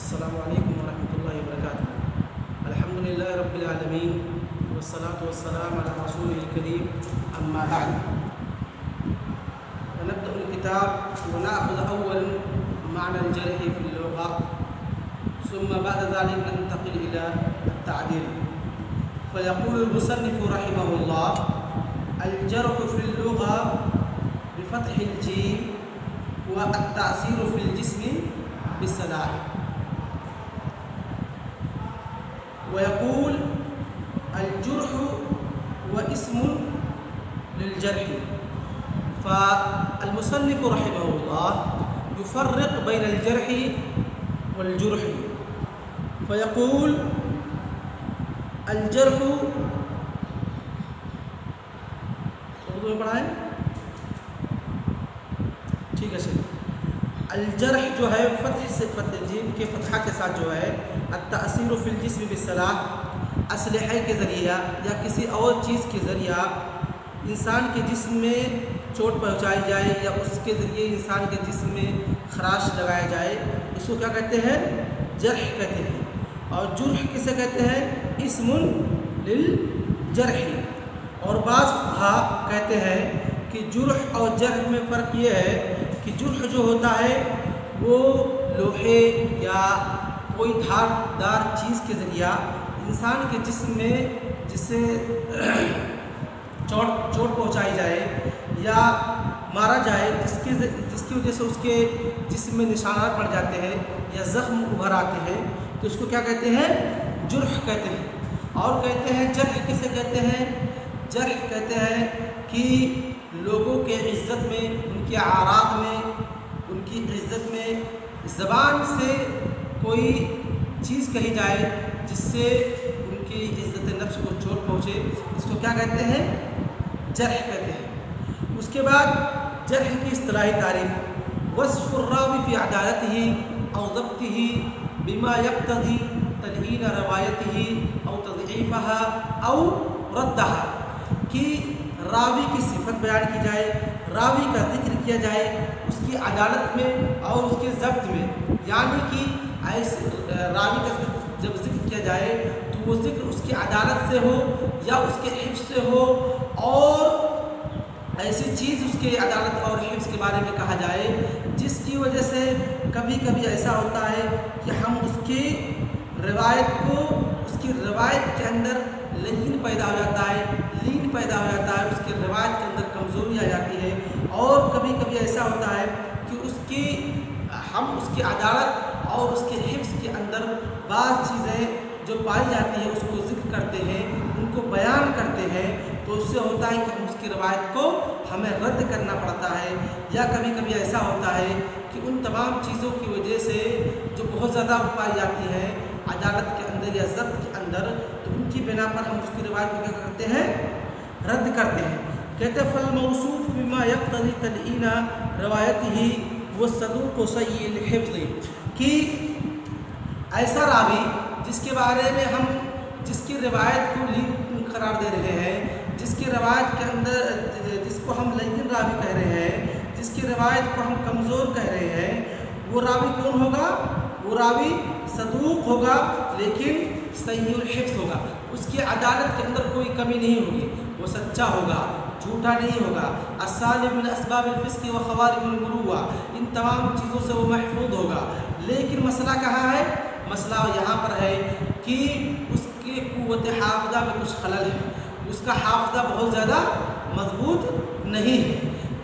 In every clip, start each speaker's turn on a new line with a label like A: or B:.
A: السلام علیکم ورحمۃ اللہ وبرکاتہ۔ الحمد للہ رب العالمین والصلاة والسلام علی رسول الکریم، اما بعد، ونبدأ الكتاب ونأخذ اولا معنى الجرح في اللغة، ثم بعد ذلك ننتقل إلى التعديل. فيقول المصنف رحمه الله: الجرح في اللغة بفتح الجيم والتأثير في الجسم بالصلاح. ويقول الجرح هو اسم للجرح. فالمصنف رحمه الله يفرق بين الجرح والجرح، فيقول الجرح، اردو میں پڑھائیں ٹھیک ہے سر. الجرح جو ہے فتح سے، فتح جیم کے فتحہ کے ساتھ جو ہے، التأثیر فی الجسم بالسلاح، اسلحے کے ذریعہ یا کسی اور چیز کے ذریعہ انسان کے جسم میں چوٹ پہنچائی جائے یا اس کے ذریعے انسان کے جسم میں خراش لگایا جائے، اس کو کیا کہتے ہیں؟ جرح کہتے ہیں. اور جرح کسے کہتے ہیں؟ اسم للجرح. اور بعض فقہا کہتے ہیں کہ جرح اور جرح میں فرق یہ ہے کہ جرح جو ہوتا ہے وہ لوہے یا کوئی دھاردار چیز کے ذریعہ انسان کے جسم میں جس سے چوٹ پہنچائی جائے یا مارا جائے، جس کی وجہ سے اس کے جسم میں نشانات پڑ جاتے ہیں یا زخم ابھر آتے ہیں، تو اس کو کیا کہتے ہیں؟ جرح کہتے ہیں. اور کہتے ہیں جرح کسے کہتے ہیں؟ جرح کہتے ہیں کہ لوگوں کے عزت میں، ان کے اعراض میں، ان کی عزت میں زبان سے کوئی چیز کہی جائے جس سے ان کی عزت نفس کو چوٹ پہنچے، اس کو کیا کہتے ہیں؟ جرح کہتے ہیں. اس کے بعد جرح کی اصطلاحی تعریف: وصف الراوی فی عدالتہ او ضبطہ بما یقتضی تلہین روایتہ او تضعیفہا او ردہا، کہ راوی کی صفت بیان کی جائے، راوی کا ذکر کیا جائے اس کی عدالت میں اور اس کے ضبط میں، یعنی کہ ایسے راوی کا جب ذکر کیا جائے تو وہ ذکر اس کی عدالت سے ہو یا اس کے حفظ سے ہو، اور ایسی چیز اس کے عدالت اور حفظ کے بارے میں کہا جائے جس کی وجہ سے کبھی کبھی ایسا ہوتا ہے کہ ہم اس کی روایت کے اندر لین پیدا ہو جاتا ہے، اس کی روایت کے اندر کمزوری آ جاتی ہے. اور کبھی کبھی ایسا ہوتا ہے کہ ہم اس کی عدالت اور اس کے حفظ کے اندر بعض چیزیں جو پائی جاتی ہیں اس کو ذکر کرتے ہیں، ان کو بیان کرتے ہیں، تو اس سے ہوتا ہے کہ ہم اس کی روایت کو ہمیں رد کرنا پڑتا ہے. یا کبھی کبھی ایسا ہوتا ہے کہ ان تمام چیزوں کی وجہ سے جو بہت زیادہ پائی جاتی ہیں عدالت کے اندر یا ضبط کے اندر، تو ان کی بنا پر ہم اس کی روایت کو کیا کرتے ہیں؟ رد کرتے ہیں. کہتے ہیں فالموصوف بما یقتضی تلئین روایتہ والصدوق صحیح الحفظ، کہ ایسا راوی جس کے بارے میں ہم جس کی روایت کو لین قرار دے رہے ہیں، جس کی روایت کے اندر جس کو ہم لین راوی کہہ رہے ہیں، جس کی روایت کو ہم کمزور کہہ رہے ہیں، وہ راوی کون ہوگا؟ وہ راوی صدوق ہوگا لیکن صحیح الحفظ ہوگا، اس کی عدالت کے اندر کوئی کمی نہیں ہوگی، وہ سچا ہوگا، جھوٹا نہیں ہوگا، السالم من اسباب الفسق و خوارم المروءہ، ان تمام چیزوں سے وہ محفوظ ہوگا. لیکن مسئلہ کہاں ہے؟ مسئلہ یہاں پر ہے کہ اس کی قوت حافظہ میں کچھ خلل ہے، اس کا حافظہ بہت زیادہ مضبوط نہیں ہے.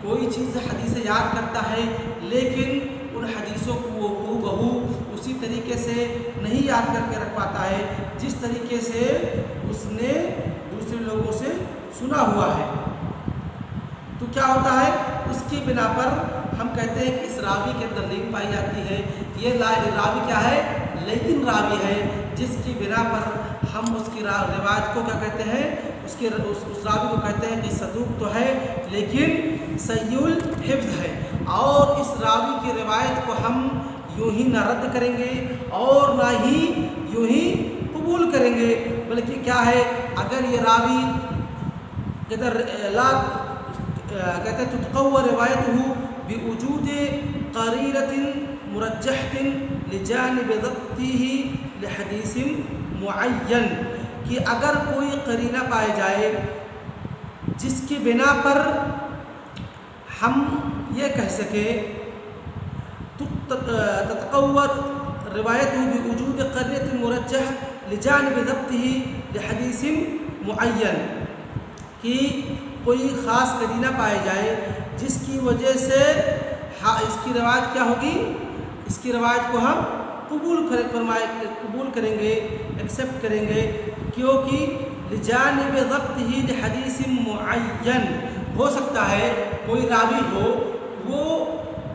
A: کوئی چیز حدیث یاد کرتا ہے لیکن ان حدیثوں کو وہ بہو اسی طریقے سے نہیں یاد کر کے رکھ پاتا ہے جس طریقے سے اس نے دوسرے لوگوں سے سنا ہوا ہے. تو کیا ہوتا ہے؟ اس کی بنا پر ہم کہتے ہیں کہ اس راوی کے اندر لین پائی جاتی ہے. یہ راوی کیا ہے؟ لین راوی ہے، جس کی بنا پر ہم اس کی روایت کو کیا کہتے ہیں؟ اس راوی کو کہتے ہیں کہ صدوق تو ہے لیکن صحیح الحفظ ہے. اور اس راوی کی روایت کو ہم یوں ہی نہ رد کریں گے اور نہ ہی یوں ہی قبول کریں گے، بلکہ کیا ہے، اگر یہ راوی کہتے تتقوى روایتہ بوجود قرینۃ مرجحة لجانب ضبطه لحدیث معین، کہ اگر کوئی قرینہ پائے جائے جس کی بنا پر ہم یہ کہہ سکیں تتقور روایته بوجود قرینۃ مرجح لجانب ضبطه لحدیث معین، کہ کوئی خاص قرینہ پائے جائے جس کی وجہ سے اس کی روایت کیا ہوگی، اس کی روایت کو ہم قبول کریں گے، ایکسیپٹ کریں گے، کیونکہ لجانب ضبطه لحدیث معین، ہو سکتا ہے کوئی راوی ہو وہ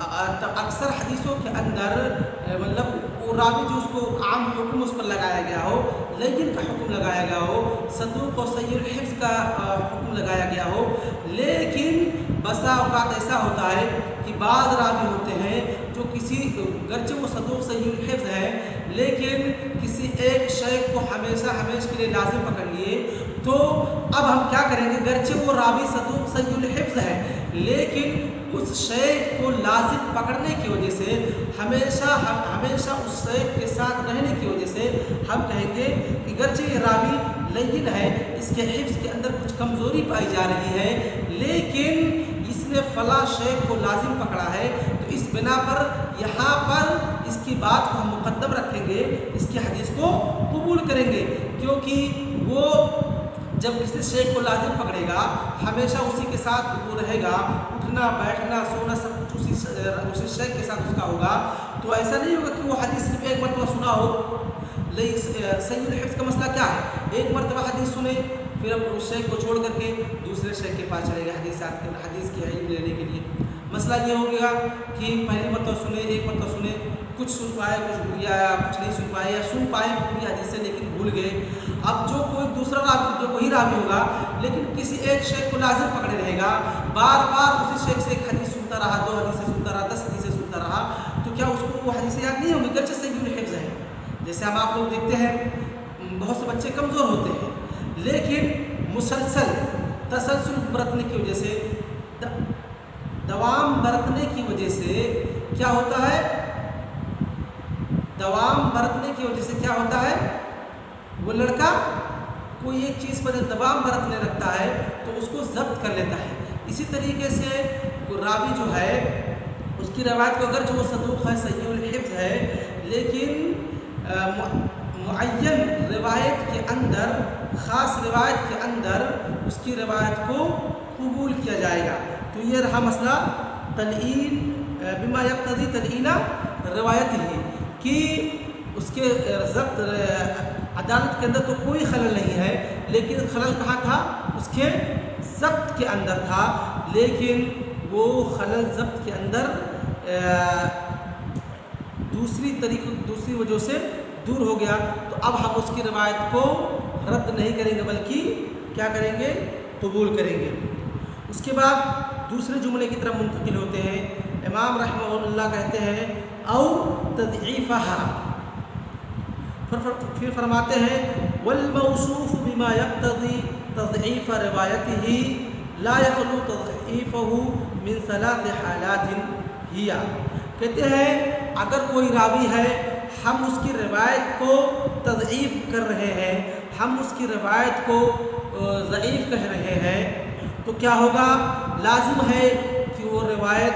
A: اکثر حدیثوں کے اندر مطلب وہ راوی جو اس کو عام حکم اس پر لگایا گیا ہو، لیکن کا حکم لگایا گیا ہو، صدوق و صحیح الحفظ کا حکم لگایا گیا ہو، لیکن بسا اوقات ایسا ہوتا ہے کہ بعض راوی ہوتے ہیں جو کسی گرچہ وہ صدوق صحیح الحفظ ہے لیکن کسی ایک شے کو ہمیشہ کے لیے لازم پکڑ لیے، تو اب ہم کیا کریں گے، گرچہ وہ راوی صدوق صحیح الحفظ ہے لیکن اس شے کو لازم پکڑنے کی وجہ سے ہمیشہ اس شے کے ساتھ رہنے کی وجہ سے ہم کہیں گے کہ گرچہ یہ راوی لین ہے، اس کے حفظ کے اندر کچھ کمزوری پائی جا رہی ہے، لیکن اس نے فلاں شے کو لازم پکڑا ہے، تو اس بنا پر یہاں پر اس کی بات کو ہم مقدم رکھیں گے، اس کی حدیث کو قبول کریں گے، کیونکہ وہ جب کسی شے کو لازم پکڑے گا ہمیشہ اسی کے ساتھ وہ رہے گا، اٹھنا بیٹھنا سونا سب کچھ اسی شے کے ساتھ اس کا ہوگا، تو ایسا نہیں ہوگا کہ وہ حدیث صرف ایک مرتبہ سنا ہو۔ صحیح الحفظ کا مسئلہ کیا ہے، ایک مرتبہ حدیث سنے پھر اب اس شے کو چھوڑ کر کے دوسرے شے کے پاس چلے گا حدیث کی علم لینے کے لیے۔ مسئلہ یہ ہو گیا کہ پہلی مرتبہ سنے، ایک مرتبہ سنے، کچھ سن پائے کچھ نہیں سن پائے، یا سن پائے پوری حدیثیں لیکن بھول گئے۔ اب جو کوئی دوسرا راوی جو وہی راوی ہوگا لیکن کسی ایک شے کو لازم پکڑے رہے گا، بار بار اسی شے سے ایک حدیث سنتا رہا، 2 حدیثیں سنتا رہا، 10 حدیثیں سنتا رہا، تو کیا اس کو وہ حدیثیں یاد نہیں ہوں گی، گرچہ صحیح الحفظ ہے۔ جیسے ہم آپ لوگ دیکھتے ہیں بہت سے بچے کمزور ہوتے ہیں لیکن تسلسل برتنے کی وجہ سے، دوام برتنے کی وجہ سے کیا ہوتا ہے، وہ لڑکا کوئی ایک چیز پر دوام برتنے لگتا ہے تو اس کو ضبط کر لیتا ہے۔ اسی طریقے سے راوی جو ہے اس کی روایت کو اگر جو وہ صدوق ہے، صحیح الحفظ ہے، لیکن معین روایت کے اندر، خاص روایت کے اندر اس کی روایت کو قبول کیا جائے گا۔ تو یہ رہا مسئلہ تلئین بما یقتضی تلئین روایت ہی، کہ اس کے ضبط عدالت کے اندر تو کوئی خلل نہیں ہے، لیکن خلل کہاں تھا، اس کے ضبط کے اندر تھا، لیکن وہ خلل ضبط کے اندر دوسری وجہ سے دور ہو گیا، تو اب ہم اس کی روایت کو رد نہیں کریں گے بلکہ کیا کریں گے، قبول کریں گے۔ اس کے بعد دوسرے جملے کی طرف منتقل ہوتے ہیں۔ امام رحمہ اللہ کہتے ہیں او تضعیفہا، پھر فرماتے ہیں والموصوف بما یقتضی تضعیف روایتہ لا یخلو تضعیفہ من 3 حالات ہی، کہتے ہیں اگر کوئی راوی ہے ہم اس کی روایت کو تضعیف کر رہے ہیں، ہم اس کی روایت کو ضعیف کہہ رہے ہیں، تو کیا ہوگا، لازم ہے کہ وہ روایت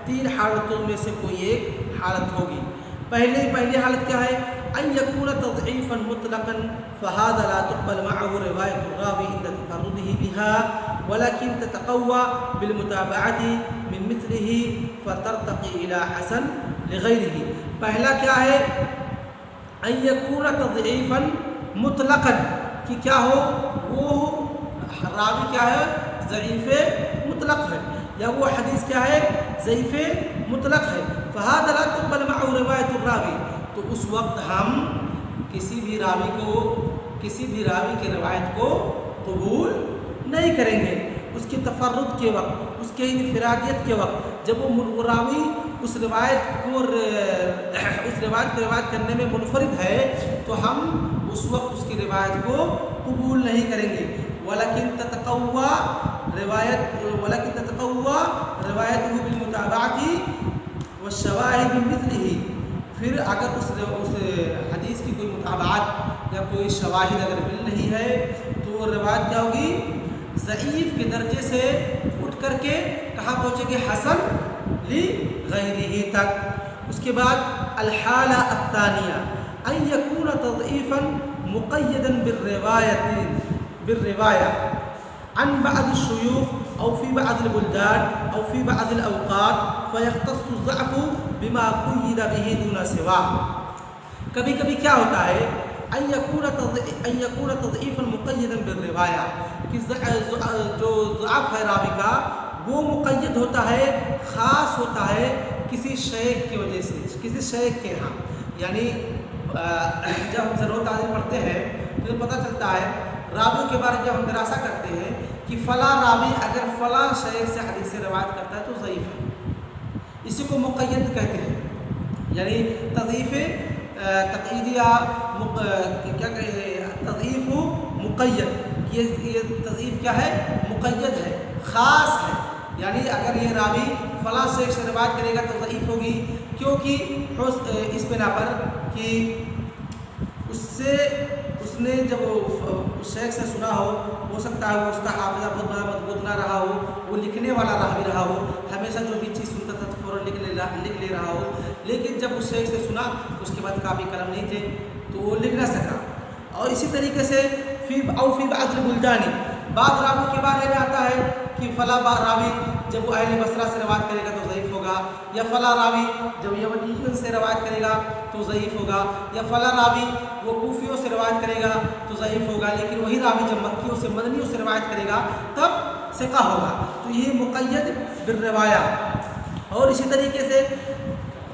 A: 3 حالتوں میں سے کوئی ایک حالت ہوگی۔ پہلی حالت کیا ہے، ان یکون تضعیفا مطلقا فهذا لا تقبل معه روایت الراوی عند تفرده بها ولكن تتقوى بالمتابعة من مثله فترتقي الى حسن لغیرہ۔ پہلا کیا ہے، ان یکون تضعیفا مطلقا، کہ کیا ہو، وہ راوی کیا ہے، ضعیف مطلق ہے، یا وہ حدیث کیا ہے، ضعیف مطلق ہے۔ فهذا لا تقبل معه روایت الراوی، تو اس وقت ہم کسی بھی راوی کی روایت کو قبول نہیں کریں گے۔ اس کے تفرد کے وقت، اس کے انفرادیت کے وقت، جب وہ راوی اس روایت کو روایت کرنے میں منفرد ہے تو ہم اس وقت اس کی روایت کو قبول نہیں کریں گے۔ ولیکن تتقوى روایتہ بالمتابعۃ والشواهد بمثله، پھر اگر اس حدیث کی کوئی مطابعات یا کوئی شواہد اگر مل رہی ہے تو وہ روایت کیا ہوگی؟ ضعیف کے درجے سے اٹھ کر کے کہاں پہنچے گی؟ حسن لغیرہ تک۔ اس کے بعد الحالہ الثانیہ ان یکون تضعیفا مقیدا بالروایہ عن بعض الشیوخ او فی بعض البلدان او فی بعض الاوقات فیختص الضعف بما قید به دون سواه۔ کبھی کبھی کیا ہوتا ہے ان یکون تضعیفا مقیدا بالروایہ، کہ جو ضعف ہے راوی کا وہ مقید ہوتا ہے، خاص ہوتا ہے کسی شیخ کی وجہ سے، کسی شیخ کے ہاں۔ یعنی جب ہم ضرورت عادل پڑھتے ہیں تو پتہ چلتا ہے راوی کے بارے جب ہم دراسہ کرتے ہیں کہ فلاں راوی اگر فلاں شیخ سے حدیث روایت کرتا ہے تو ضعیف ہے، اسی کو مقید کہتے ہیں۔ یعنی تضعیف تقییدیہ کیا کہے، تضعیف مقید، یہ تضعیف کیا ہے؟ مقید ہے، خاص ہے۔ یعنی اگر یہ راوی فلاں شیخ سے روایت کرے گا تو ضعیف ہوگی، کیونکہ اس بنا پر کہ اس نے جب اس شیخ سے سنا ہو سکتا ہے وہ اس کا حافظہ بہت بڑا مضبوط نہ رہا ہو، وہ لکھنے والا راوی رہا ہو، ہمیشہ جو بھی چیز سنتا تھا تو فوراً لکھ لے رہا ہو، لیکن جب اس شیخ سے سنا اس کے بعد کاپی قلم نہیں تھے تو وہ لکھ نہ سکا۔ اور اسی طریقے سے فی بعض البلدان، بعض راوی کے بارے میں آتا ہے کہ فلاں راوی جب وہ اہل بصرہ سے روایت کرے گا تو ضعیف ہوگا، یا فلاں راوی جب یمنیوں سے روایت کرے گا تو ضعیف ہوگا، یا فلاں راوی وہ کوفیوں سے روایت کرے گا تو ضعیف ہوگا، لیکن وہی راوی جب مکیوں سے مدنیوں سے روایت کرے گا تب ثقہ ہوگا۔ تو یہ مقید بالروایہ۔ اور اسی طریقے سے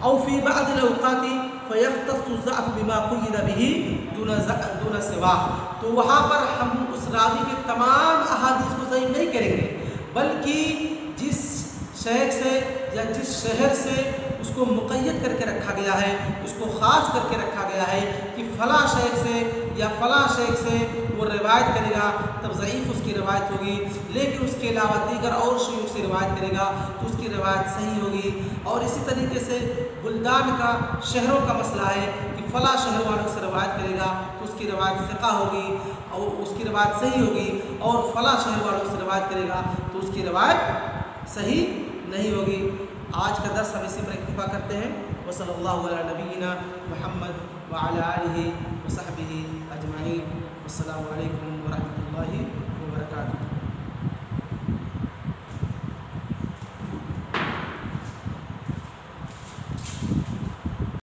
A: او فی بعض الاوقات فیختص الضعف بما قید به دون سواه، تو وہاں پر ہم اس راوی کے تمام احادیث کو ضعیف نہیں کریں گے، بلکہ جس شیخ سے یا جس شہر سے اس کو مقید کر کے رکھا گیا ہے، اس کو خاص کر کے رکھا گیا ہے کہ فلاں شیخ سے یا فلاں شیخ سے وہ روایت کرے گا تب ضعیف اس کی روایت ہوگی، لیکن اس کے علاوہ دیگر اور شیوخ سے روایت کرے گا تو اس کی روایت صحیح ہوگی۔ اور اسی طریقے سے بلدان کا، شہروں کا مسئلہ ہے کہ فلاں شہر والوں سے روایت کرے گا تو اس کی روایت ثقہ ہوگی اور اس کی روایت صحیح ہوگی، اور فلاں شہر والوں سے روایت کرے گا تو اس کی روایت صحیح نہیں ہوگی۔ آج کا درس ہم اسی پر اکتفا کرتے ہیں۔ وصلی اللہ علی نبینا محمد وعلی آلہ وصحبہ اجمعین۔ السلام علیکم ورحمۃ اللہ وبرکاتہ۔